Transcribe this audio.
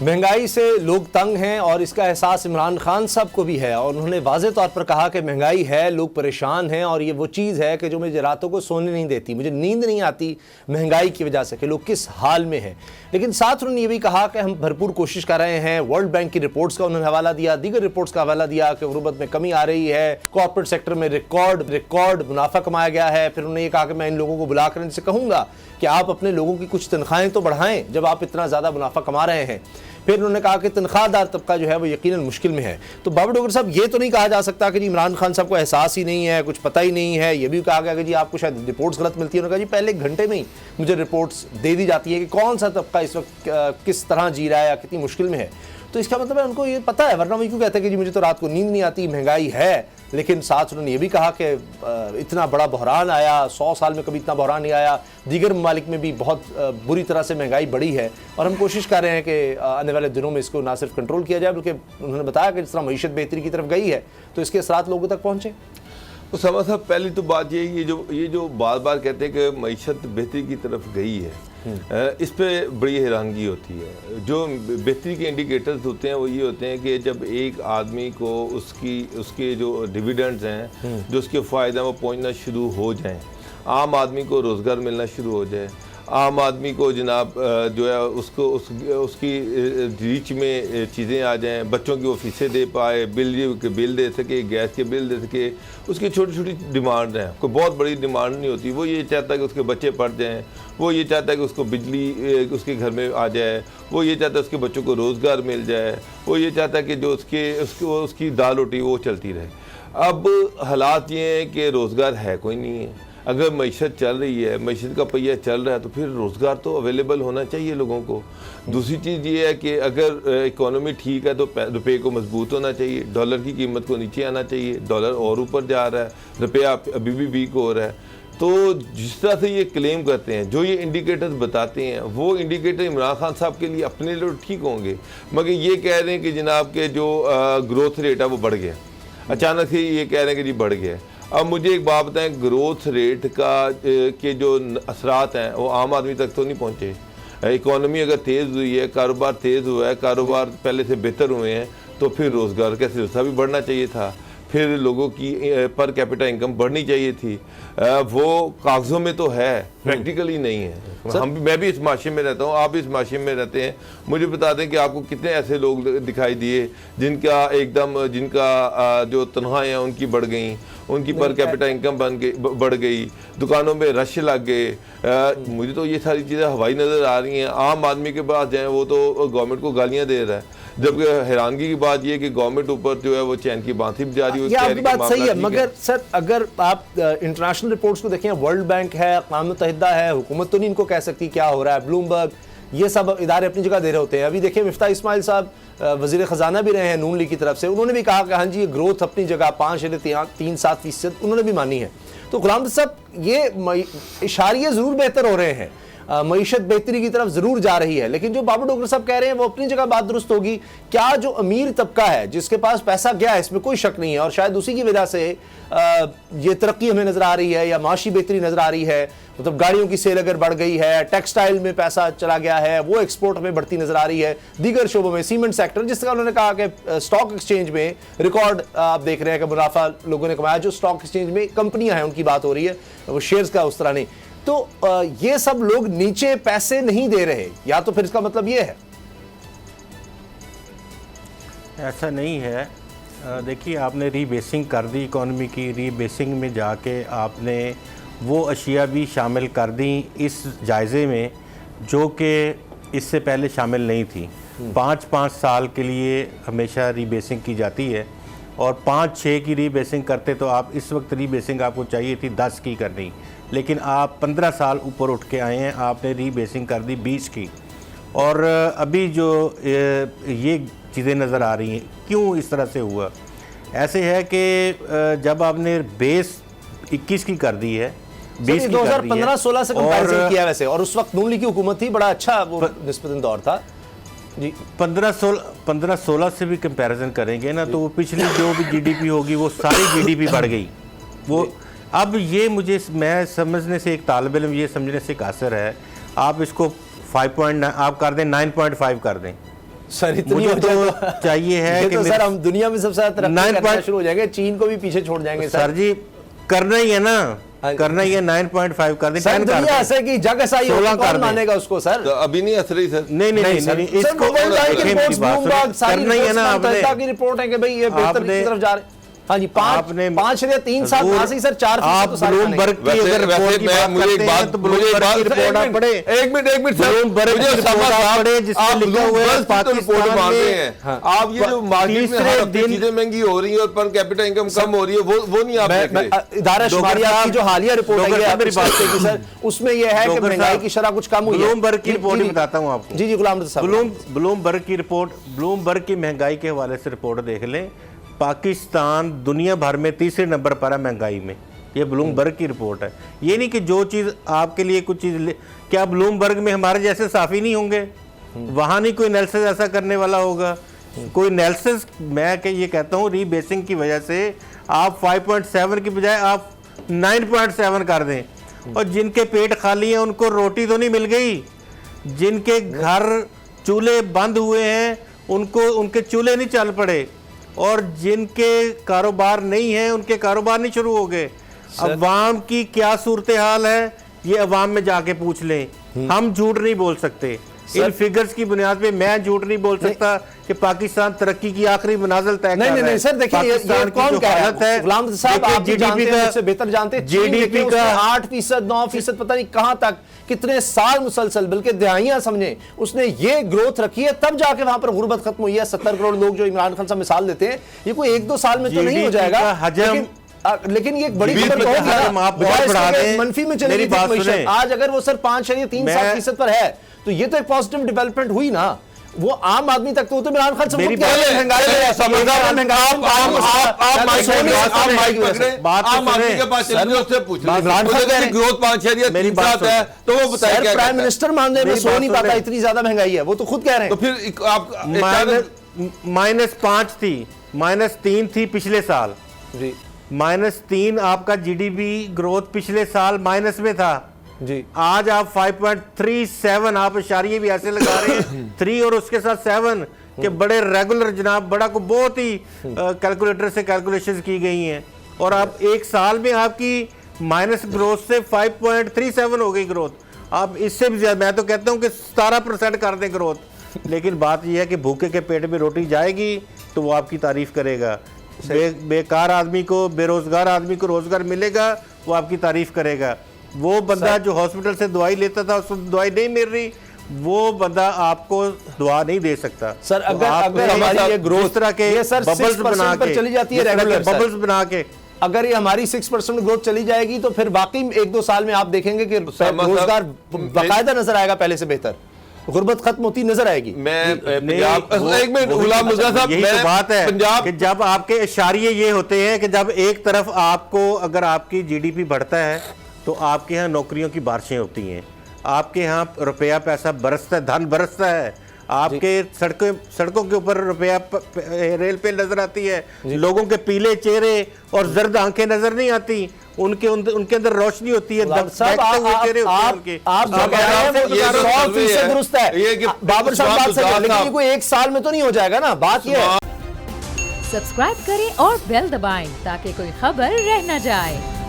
महंगाई से लोग तंग हैं और इसका एहसास इमरान खान साहब को भी है और उन्होंने वाज़े तौर पर कहा कि महंगाई है, लोग परेशान हैं और ये वो चीज़ है कि जो मुझे रातों को सोने नहीं देती, मुझे नींद नहीं आती महंगाई की वजह से कि लोग किस हाल में हैं। लेकिन साथ उन्होंने ये भी कहा कि हम भरपूर कोशिश कर रहे हैं। वर्ल्ड बैंक की रिपोर्ट्स का उन्होंने हवाला दिया, दीगर रिपोर्ट्स का हवाला दिया कि गुर्बत में कमी आ रही है, कॉर्पोरेट सेक्टर में रिकॉर्ड मुनाफा कमाया गया है। फिर उन्होंने ये कहा कि मैं इन लोगों को बुलाकर इनसे कहूँगा कि आप अपने लोगों की कुछ तनख्वाहें तो बढ़ाएं जब आप इतना ज़्यादा मुनाफा कमा रहे हैं। फिर उन्होंने कहा कि तनख्वाहदार तबका जो है वो यकीनन मुश्किल में है। तो बाबर डोगर साहब, ये तो नहीं कहा जा सकता कि जी इमरान खान साहब को एहसास ही नहीं है, कुछ पता ही नहीं है। ये भी कहा गया कि जी आपको शायद रिपोर्ट्स गलत मिलती है। उन्होंने कहा जी पहले 1 घंटे में ही मुझे रिपोर्ट्स दे दी जाती है कि कौन सा तबका इस वक्त किस तरह जी रहा है या कितनी मुश्किल में है। तो इसका मतलब है उनको ये पता है, वरना वो क्यों कहते हैं कि जी मुझे तो रात को नींद नहीं आती, महंगाई है। लेकिन साथ उन्होंने ये भी कहा कि इतना बड़ा बहरान आया, 100 साल में कभी इतना बहरान नहीं आया, दीगर ममालिक में भी बहुत बुरी तरह से महंगाई बढ़ी है और हम कोशिश कर रहे हैं कि आने वाले दिनों में इसको ना सिर्फ कंट्रोल किया जाए बल्कि उन्होंने बताया कि जिस तरह मईशत बेहतरी की तरफ गई है तो इसके असरात लोगों तक पहुँचे। तो समझ साहब, पहली तो बात ये जो बार बार कहते हैं कि मईशत बेहतरी की तरफ गई है, इस पे बड़ी हैरानगी होती है। जो बेहतरी के इंडिकेटर्स होते हैं वो ये होते हैं कि जब एक आदमी को उसके जो डिविडेंड्स हैं, जो उसके फ़ायदे वो पहुंचना शुरू हो जाएं, आम आदमी को रोज़गार मिलना शुरू हो जाए, आम आदमी को जनाब जो है उसकी रीच में चीज़ें आ जाएं, बच्चों की वो फीसें दे पाए, बिजली के बिल दे सके, गैस के बिल दे सके, उसकी छोटी छोटी डिमांड हैं। कोई बहुत बड़ी डिमांड नहीं होती। वो ये चाहता है कि उसके बच्चे पढ़ जाएं, वो ये चाहता है कि उसको बिजली उसके घर में आ जाए, वो ये चाहता है उसके बच्चों को रोज़गार मिल जाए, वो ये चाहता है कि जो उसकी दाल रोटी वो चलती रहे। अब हालात ये हैं कि रोज़गार है कोई नहीं है। अगर मईशत चल रही है, मईशत का पहिया चल रहा है तो फिर रोज़गार तो अवेलेबल होना चाहिए लोगों को। दूसरी चीज़ ये है कि अगर इकोनॉमी ठीक है तो रुपये को मजबूत होना चाहिए, डॉलर की कीमत को नीचे आना चाहिए। डॉलर और ऊपर जा रहा है, रुपया अभी भी वीक हो रहा है। तो जिस तरह से ये क्लेम करते हैं, जो ये इंडिकेटर्स बताते हैं, वो इंडिकेटर इमरान खान साहब के लिए अपने लिए ठीक होंगे, मगर ये कह रहे हैं कि जनाब के जो ग्रोथ रेट है वो बढ़ गया। अचानक से ये कह रहे हैं कि जी बढ़ गया। अब मुझे एक बात बताएं, ग्रोथ रेट के जो असरात हैं वो आम आदमी तक तो नहीं पहुँचे। इकोनॉमी अगर तेज़ हुई है, कारोबार तेज़ हुआ है, कारोबार पहले से बेहतर हुए हैं, तो फिर रोज़गार का सिलसिला भी बढ़ना चाहिए था, फिर लोगों की पर कैपिटा इनकम बढ़नी चाहिए थी। वो कागज़ों में तो है, प्रैक्टिकली नहीं है। मैं भी इस माशरे में रहता हूँ, आप भी इस माशरे में रहते हैं। मुझे बता दें कि आपको कितने ऐसे लोग दिखाई दिए जिनका जो तनख्वाहें हैं उनकी बढ़ गई, उनकी पर कैपिटा इनकम बढ़ गई, दुकानों में रश लग गए। मुझे तो ये सारी चीज़ें हवाई नज़र आ रही हैं। आम आदमी के पास जाएँ वो तो गवर्नमेंट को गालियाँ दे रहा है, जबकि हैरानगी की बात यह है कि गवर्नमेंट ऊपर जो है वो चैन की बांसी भी जारी हुई। आपकी बात सही है, मगर सर अगर आप इंटरनेशनल रिपोर्ट्स को देखें, वर्ल्ड बैंक है, अक़वाम मुत्तहिदा है, हुकूमत तो नहीं इनको कह सकती क्या हो रहा है, ब्लूमबर्ग, ये सब इदारे अपनी जगह दे रहे होते हैं। अभी देखिए मिफ्ता इस्माइल साहब वज़ीर ख़जाना भी रहे हैं नून लीग की तरफ से, उन्होंने भी कहा कि हाँ जी ये ग्रोथ अपनी जगह 5.37% उन्होंने भी मानी है। तो गुलाम साहब, ये इशारे ज़रूर बेहतर हो रहे हैं, मईशत बेहतरी की तरफ ज़रूर जा रही है, लेकिन जो बाबर डोगर साहब कह रहे हैं वो अपनी जगह बात दुरुस्त होगी। क्या जो अमीर तबका है जिसके पास पैसा गया है, इसमें कोई शक नहीं है और शायद उसी की वजह से ये तरक्की हमें नज़र आ रही है या माशी बेहतरी नज़र आ रही है। मतलब गाड़ियों की सेल अगर बढ़ गई है, टेक्सटाइल में पैसा चला गया है, वो एक्सपोर्ट हमें बढ़ती नज़र आ रही है, दीगर शोबों में सीमेंट सेक्टर, जिस तरह उन्होंने कहा कि स्टॉक एक्सचेंज में रिकॉर्ड आप देख रहे हैं कि मुनाफा लोगों ने कमाया। जो स्टॉक एक्सचेंज में कंपनियां हैं उनकी बात हो रही है, वो शेयर्स का उस तरह नहीं। तो ये सब लोग नीचे पैसे नहीं दे रहे, या तो फिर इसका मतलब ये है? ऐसा नहीं है। देखिए, आपने रीबेसिंग कर दी इकॉनमी की, रीबेसिंग में जाके आपने वो अशिया भी शामिल कर दी इस जायज़े में जो कि इससे पहले शामिल नहीं थी। 5-5 साल के लिए हमेशा रीबेसिंग की जाती है और 5-6 की रीबेसिंग करते तो आप इस वक्त रीबेसिंग आपको चाहिए थी 10 की करनी, लेकिन आप 15 साल ऊपर उठ के आए हैं, आपने रीबेसिंग कर दी 20 की। और अभी जो ये चीज़ें नज़र आ रही हैं, क्यों इस तरह से हुआ? ऐसे है कि जब आपने बेस 21 की कर दी है, 2015-16 से कंपैरिजन किया वैसे, और उस वक्त नून लीग की हुकूमत थी, बड़ा अच्छा वो निस्बतन दौर था जी। 15-16 से भी कंपैरिजन करेंगे ना तो वो पिछली जो भी जीडीपी होगी वो सारी जीडीपी बढ़ गई। वो अब ये मैं समझने से, एक तालिब इल्म ये समझने से कासिर है, आप इसको 5.9 आप कर दें, 9.5 कर दें, सर इतनी मुझे हो जाए तो चाहिए है ये कि तो मेरे- सर हम दुनिया में सबसे ज्यादा तरक्की 9 करना शुरू हो जाएंगे, चीन को भी पीछे छोड़ जाएंगे सर जी करना ही है ना, हाँ। करना ही है। 9.5 कर दें, सर 10 कर दुनिया दें। ऐसे कि जग ऐसा ही होगा, 16 कर कौन दें। मानेगा उसको सर? तो अभी नहीं असर ही सर। नहीं नहीं नहीं, सर, नहीं, सर, इसको मोबाइल टाइम की खेम रिपोर्ट्स, की बात ब्लूमबर्ग, सुनिए। सारी करना ही है रिपोर्ट्स, ना आपने। जनता की रिपोर्ट है कि भाई ये बेहतर की आपने- तरफ जा रहे हैं। हाँ जी, आपने 5 या 3 साल हजूर, कहाँ से सर 4% आप तो सारे ब्लूमबर्ग की वैसे अगर रिपोर्ट की मैं बात मुझे एक करते हैं बात तो ब्लूमबर्ग की रिपोर्ट आप पढ़े। एक मिनट सर, ब्लूमबर्ग मुझे की रिपोर्ट समझ आप आप पढ़े जिसमें लिखा हुआ है ब्लूमबर्ग की तो रिपोर्ट पाकिस्तान मानते में हैं। आप ये जो मार्केट में तीसरे हर हफ्ते दिन- चीजें महंगी हो रही है और पर कैपिटल इनकम कम हो रही है, वो नहीं आप देख रहे। इदारा शुमारी डॉक्टर आपकी जो हालिया रिपोर्ट डॉक्टर आई है साहब मेरी बात की सर, उसमें यह है कि डॉक्टर महंगाई साहब, की शरह कुछ कम हुई है। ब्लूमबर्ग की जी, रिपोर्ट जी, ही बताता हूं आपको। जी जी गुलाम रजा साहब, ब्लूमबर्ग की रिपोर्ट, ब्लूमबर्ग की महंगाई के हवाले से रिपोर्ट देख लें। पाकिस्तान दुनिया भर में तीसरे नंबर पर है महंगाई में, ये ब्लूमबर्ग की रिपोर्ट है। ये नहीं कि जो चीज़ आपके लिए कुछ चीज़ क्या ब्लूमबर्ग में हमारे जैसे साफ़ी नहीं होंगे? वहाँ नहीं कोई एनालिसिस ऐसा करने वाला होगा, कोई एनालिसिस। मैं ये कहता हूँ रीबेसिंग की वजह से आप 5.7 की बजाय आप 9.7 कर दें, और जिनके पेट खाली हैं उनको रोटी तो नहीं मिल गई, जिनके घर चूल्हे बंद हुए हैं उनको उनके चूल्हे नहीं चल पड़े, और जिनके कारोबार नहीं है उनके कारोबार नहीं शुरू हो गए। अवाम की क्या सूरत हाल है ये अवाम में जाके पूछ लें। हम झूठ नहीं बोल सकते, इन फिगर्स की बुनियाद पे मैं झूठ नहीं बोल सकता कि पाकिस्तान तरक्की की आखिरी मंजिल तय कर रहा है। नहीं सर, देखिए ये कौन कह रहा है? गुलाम रजा साहब, आप जीडीपी का मुझसे बेहतर जानते हैं। जीडीपी का 8%, 9% पता नहीं कहां तक, कितने साल मुसलसल, बल्कि दिहाइयां समझे उसने ये ग्रोथ रखी है, तब जाके वहां पर गुर्बत खत्म हुई है। 70 करोड़ लोग जो इमरान खान साहब मिसाल देते हैं, ये कोई 1-2 साल में तो नहीं हो जाएगा। लेकिन ये एक बड़ी खबर होगी ना, बजाय इसके मनफी में चली गई मईशत। आज अगर वो सर 5 या 3% पर है तो ये तो एक पॉजिटिव डेवलपमेंट हुई ना। वो आम आदमी तक तो इमरान खान मेरी सब महंगाई प्राइम मिनिस्टर मानने में सो नहीं पाता, इतनी ज्यादा महंगाई है, वो तो खुद कह रहे हैं। तो फिर आप -5 थी, -3 थी पिछले साल जी, -3 आपका जीडीपी ग्रोथ पिछले साल माइनस में था जी। आज आप 5.37, आप इशारे भी ऐसे लगा रहे हैं 3 और उसके साथ 7 के बड़े रेगुलर जनाब, बड़ा को बहुत ही कैलकुलेटर से कैलकुलेशंस की गई हैं, और आप एक साल में आपकी माइनस ग्रोथ से 5.37 हो गई ग्रोथ। आप इससे भी ज्यादा, मैं तो कहता हूं कि 17% कर दें ग्रोथ। लेकिन बात यह है कि भूखे के पेट में रोटी जाएगी तो वो आपकी तारीफ करेगा, बेकार आदमी को, बेरोजगार आदमी को रोजगार मिलेगा वो आपकी तारीफ करेगा। वो बंदा जो हॉस्पिटल से दवाई लेता था उसको दवाई नहीं मिल रही, वो बंदा आपको दुआ नहीं दे सकता। सर अगर हमारी ये ग्रोथ तरह के बबल्स बना के चली जाती है रेगुलर, बबल्स बना के, अगर ये हमारी 6% ग्रोथ चली जाएगी तो फिर बाकी 1-2 साल में आप देखेंगे कि रोजगार बाकायदा नजर आएगा, पहले से बेहतर, गुर्बत खत्म होती नजर आएगी। मैं पंजाब, एक मिनट गुलाम रजा साहब, यही तो बात है पंजाब कि जब आपके इशारे ये होते हैं कि जब एक तरफ आपको, अगर आपकी जीडीपी बढ़ता है तो आपके यहाँ नौकरियों की बारिशें होती हैं, आपके यहाँ रुपया पैसा बरसता है, धन बरसता है, आपके सड़कों के ऊपर रुपया रेल पे नजर आती है, लोगों के पीले चेहरे और जर्द आंखें नजर नहीं आती, उनके अंदर रोशनी होती है, दुरुस्त है बाबर साहब बात सही है, लेकिन ये कोई 1 साल में तो नहीं हो जाएगा ना। बात ये है सब्सक्राइब करें और बेल दबाएं ताकि कोई खबर रह न जाए।